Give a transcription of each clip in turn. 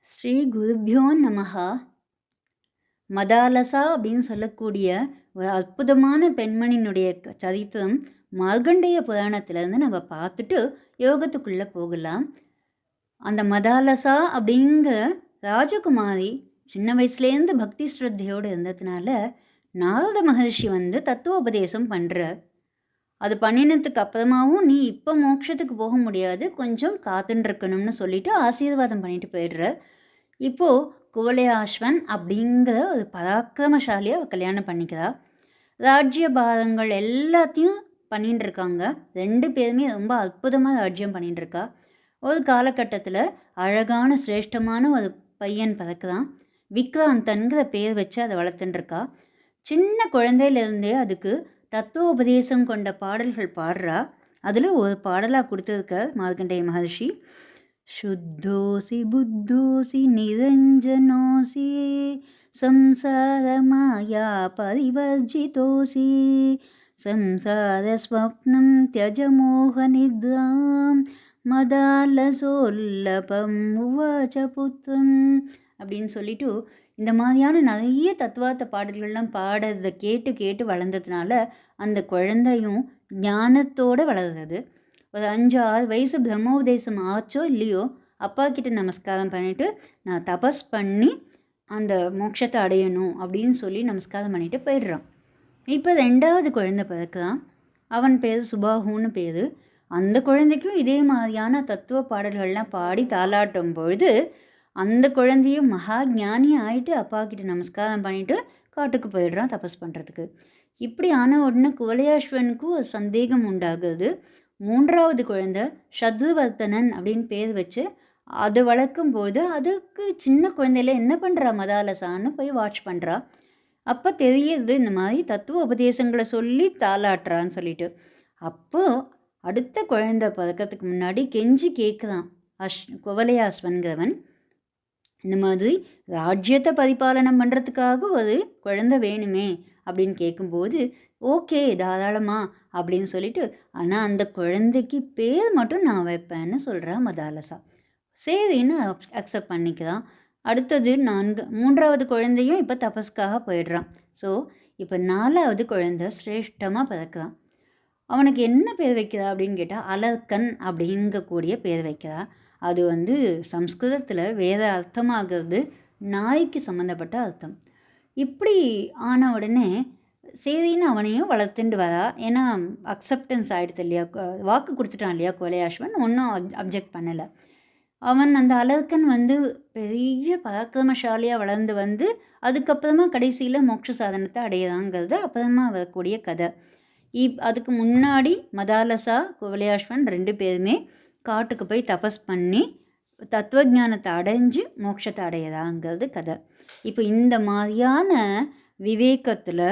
ஸ்ரீ குருப்யோ நமஹ. மதாலசா அப்படின்னு சொல்லக்கூடிய ஒரு அற்புதமான பெண்மணியினுடைய சரித்திரம் மார்கண்டேய புராணத்திலேருந்து நம்ம பார்த்துட்டு யோகத்துக்குள்ளே போகலாம். அந்த மதாலசா அப்படிங்கிற ராஜகுமாரி சின்ன வயசுலேருந்து பக்தி ஸ்ரத்தையோடு இருந்ததுனால நாரத மகர்ஷி தத்துவோபதேசம் பண்ணுறார். அது பண்ணினதுக்கு அப்புறமாவும் நீ இப்போ மோட்சத்துக்கு போக முடியாது, கொஞ்சம் காத்துருக்கணும்னு சொல்லிட்டு ஆசீர்வாதம் பண்ணிட்டு போயிடுறார். இப்போது குவலயாஸ்வன் அப்படிங்கிற ஒரு பராக்கிரமசாலியை அவள் கல்யாணம் பண்ணிக்கிறா. ராஜ்ய பாரங்கள் எல்லாத்தையும் பண்ணிட்டு இருக்காங்க. 2 பேருமே ரொம்ப அற்புதமாக ராஜ்யம் பண்ணிட்டு இருக்கா. ஒரு காலகட்டத்தில் அழகான சிரேஷ்டமான ஒரு பையன் பிறக்கிறான். விக்ராந்தன்கிற பேர் வச்சு அதை வளர்த்துட்டுருக்கா. சின்ன குழந்தையிலேருந்தே அதுக்கு தத்துவோபதேசம் கொண்ட பாடல்கள் பாடுறா. அதில் ஒரு பாடலாக கொடுத்துருக்கார் மார்கண்டேய மகர்ஷி. शुद्धोऽसि बुद्धोऽसि निरञ्जनोऽसि संसारमाया परिवर्जितोऽसि संसारस्वप्नं त्यज मोहनिद्रां மதாலசோல்லபம் உவாச்ச புத்திரம் அப்படின்னு சொல்லிட்டு இந்த மாதிரியான நிறைய தத்துவார்த்த பாடல்கள்லாம் பாடுறதை கேட்டு கேட்டு வளர்ந்ததுனால அந்த குழந்தையும் ஞானத்தோடு வளர்றது. ஒரு 5-6 வயசு பிரம்மோபதேசம் ஆச்சோ இல்லையோ அப்பா கிட்ட நமஸ்காரம் பண்ணிவிட்டு நான் தபஸ் பண்ணி அந்த மோட்சத்தை அடையணும் அப்படின்னு சொல்லி நமஸ்காரம் பண்ணிவிட்டு போயிடுறான். இப்போ 2வது குழந்தை பிறக்கிறான். அவன் பேர் சுபாகுன்னு பேர். அந்த குழந்தைக்கும் இதே மாதிரியான தத்துவ பாடல்கள்லாம் பாடி தாளாட்டும் பொழுது அந்த குழந்தையும் மகா ஞானி ஆகிட்டு அப்பா கிட்ட நமஸ்காரம் பண்ணிவிட்டு காட்டுக்கு போயிடுறான் தபஸ் பண்ணுறதுக்கு. இப்படி ஆன உடனே குவலயாஸ்வனுக்கும் ஒரு சந்தேகம் உண்டாகுது. 3வது குழந்தை சத்ருவர்த்தனன் அப்படின்னு பேர் வச்சு அதை வளர்க்கும்போது அதுக்கு சின்ன குழந்தையில என்ன பண்ணுறா மதாலசான்னு போய் வாட்ச் பண்ணுறா. அப்போ தெரியுது இந்த மாதிரி தத்துவ உபதேசங்களை சொல்லி தாளாட்டுறான்னு சொல்லிட்டு. அப்போது அடுத்த குழந்தை பிறக்கிறதுக்கு முன்னாடி கெஞ்சி கேட்குறான் குவலயாஸ்வன்கிறவன். இந்த மாதிரி ராஜ்யத்தை பரிபாலனம் பண்ணுறதுக்காக ஒரு குழந்தை வேணுமே அப்படின்னு கேட்கும்போது ஓகே தாராளமாக அப்படின்னு சொல்லிட்டு, ஆனால் அந்த குழந்தைக்கு பேர் மட்டும் நான் வைப்பேன்னு சொல்கிறா மதாலசா. சரின்னு அக்செப்ட் பண்ணிக்கிறான். அடுத்தது 3வது குழந்தையும் இப்போ தபஸ்க்காக போயிடுறான். ஸோ இப்போ 4வது குழந்தை சிரேஷ்டமாக பிறக்கிறான். அவனுக்கு என்ன பேர் வைக்கிறா அப்படின்னு கேட்டால் அலர்கன் அப்படிங்கக்கூடிய பேர் வைக்கிறா. அது சம்ஸ்கிருதத்தில் வேறு அர்த்தமாகிறது நாய்க்கு சம்மந்தப்பட்ட அர்த்தம். இப்படி ஆன உடனே சரின்னு அவனையும் வளர்த்துட்டு வரா. ஏன்னா அக்செப்டன்ஸ் ஆகிடுது இல்லையா, வாக்கு கொடுத்துட்டான் இல்லையா குவலயாஸ்வன், ஒன்றும் அப்ஜெக்ட் பண்ணலை. அவன் அந்த அலர்கன் பெரிய பராக்கிரமசாலியாக வளர்ந்து அதுக்கப்புறமா கடைசியில் மோட்ச சாதனத்தை அடையிறாங்கிறது அப்புறமா வரக்கூடிய கதை. அதுக்கு முன்னாடி மதாலசா குவலயாஸ்வன் 2 பேருமே காட்டுக்கு போய் தபஸ் பண்ணி தத்துவஞானத்தை அடைஞ்சு மோட்சத்தை அடையிறாங்கிறது கதை. இப்போ இந்த மாதிரியான விவேகத்தில்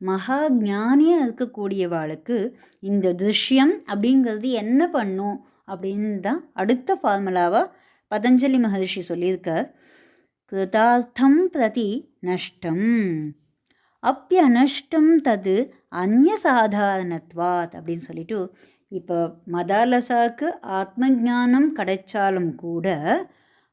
மகா ஞானியாக இருக்கக்கூடியவாளுக்கு இந்த திருஷ்யம் அப்படிங்கிறது என்ன பண்ணும் அப்படின்னு தான் அடுத்த ஃபார்முலாவாக பதஞ்சலி மகர்ஷி சொல்லியிருக்கார். கிருதார்த்தம் பிரதி நஷ்டம் அப்பியநஷ்டம் தது அந்நிய சாதாரணத்வாத் அப்படின்னு சொல்லிட்டு, இப்போ மதாலசாவுக்கு ஆத்ம ஞானம் கிடைச்சாலும் கூட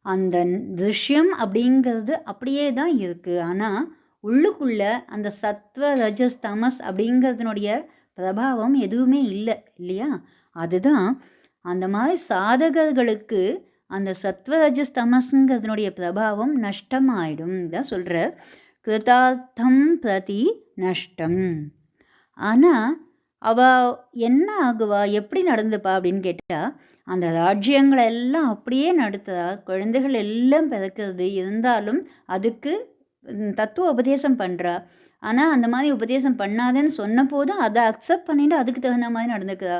அந்த திருஷ்யம் அப்படிங்கிறது அப்படியே தான் இருக்குது. ஆனால் உள்ளுக்குள்ளே அந்த சத்வ ரஜஸ் தமஸ் அப்படிங்கிறதுனுடைய பிரபாவம் எதுவுமே இல்லை இல்லையா. அதுதான் அந்த மாதிரி சாதகர்களுக்கு அந்த சத்வ ரஜஸ் தமஸுங்கிறதுனுடைய பிரபாவம் நஷ்டமாயிடும் தான் சொல்கிற. கிருதார்த்தம் பிரதி நஷ்டம். ஆனால் அவள் என்ன ஆகுவா, எப்படி நடந்துப்பா அப்படின்னு கேட்டால் அந்த ராஜ்யங்களை எல்லாம் அப்படியே நடத்துகிறா. குழந்தைகள் எல்லாம் பிறக்கிறது இருந்தாலும் அதுக்கு தத்துவ உபதேசம் பண்ணுறா. ஆனால் அந்த மாதிரி உபதேசம் பண்ணாதேன்னு சொன்ன போதும் அதை அக்செப்ட் பண்ணிவிட்டு அதுக்கு தகுந்த மாதிரி நடந்துக்கிறா.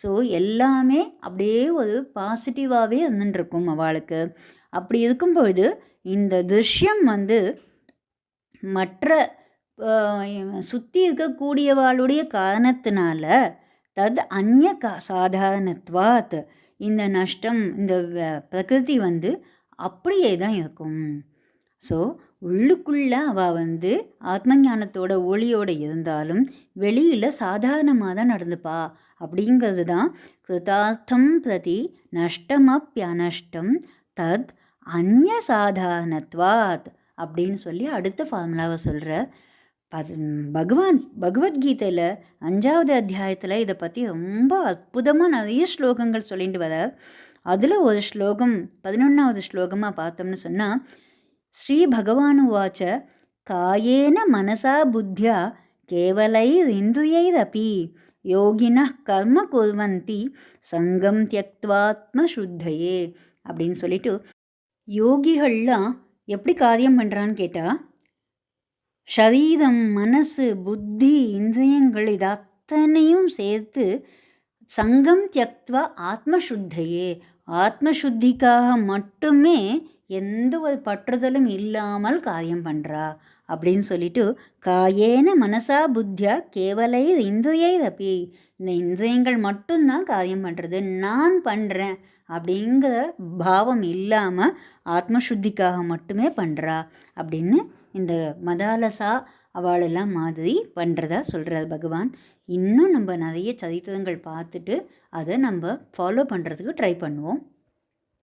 ஸோ எல்லாமே அப்படியே ஒரு பாசிட்டிவாகவே இருந்துருக்கும் அவளுக்கு. அப்படி இருக்கும்பொழுது இந்த திருஷ்யம் மற்ற சுற்றி இருக்கக்கூடியவாளுடைய காரணத்தினால தத் அந்நிய சாதாரணத்வாத் இந்த நஷ்டம் இந்த பிரகிருதி அப்படியே தான் இருக்கும். ஸோ உள்ளுக்குள்ளே அவள் ஆத்ம ஞானத்தோட ஒளியோடு இருந்தாலும் வெளியில் சாதாரணமாக தான் நடந்துப்பா அப்படிங்கிறது தான் கிருதார்த்தம் பிரதி நஷ்டமப்யநஷ்டம் தத் அந்நிய சாதாரணத்வாத் அப்படின்னு சொல்லி அடுத்த ஃபார்முலாவை சொல்கிறார். பகவத்கீதையில் 5வது அத்தியாயத்தில் இதை பற்றி ரொம்ப அற்புதமாக நிறைய ஸ்லோகங்கள் சொல்லிட்டு வரார். அதில் ஒரு ஸ்லோகம் 11வது ஸ்லோகமாக பார்த்தோம்னு சொன்னால், ஸ்ரீ பகவானுவாச்ச காயேன மனசா புத்தியா கேவலைரிந்திரியைரபி யோகினः கர்ம குர்வந்தி சங்கம் தியக்த்வாத்ம சுத்தையே அப்படின்னு சொல்லிட்டு, யோகிகள்லாம் எப்படி காரியம் பண்ணுறான்னு கேட்டால், சரீரம், மனசு, புத்தி, இந்திரியங்கள் இது அத்தனையும் சேர்த்து சங்கம் தியக்த்வா ஆத்மசுத்தையே, ஆத்மசுத்திக்காக மட்டுமே எந்த ஒரு பற்றுதலும் இல்லாமல் காரியம் பண்ணுறா அப்படின்னு சொல்லிட்டு, காயேன மனசா புத்தியா கேவலை இந்திரியைரபி, இந்த இந்திரியங்கள் மட்டும்தான் காரியம் பண்ணுறது, நான் பண்ணுறேன் அப்படிங்கிற பாவம் இல்லாமல் ஆத்மசுத்திக்காக மட்டுமே பண்ணுறா அப்படின்னு இந்த மதாலசா அவளெல்லாம் மாதிரி பண்ணுறதா சொல்கிறார் பகவான். இன்னும் நம்ம நிறைய சரித்திரங்கள் பார்த்துட்டு அதை நம்ம ஃபாலோ பண்ணுறதுக்கு ட்ரை பண்ணுவோம்.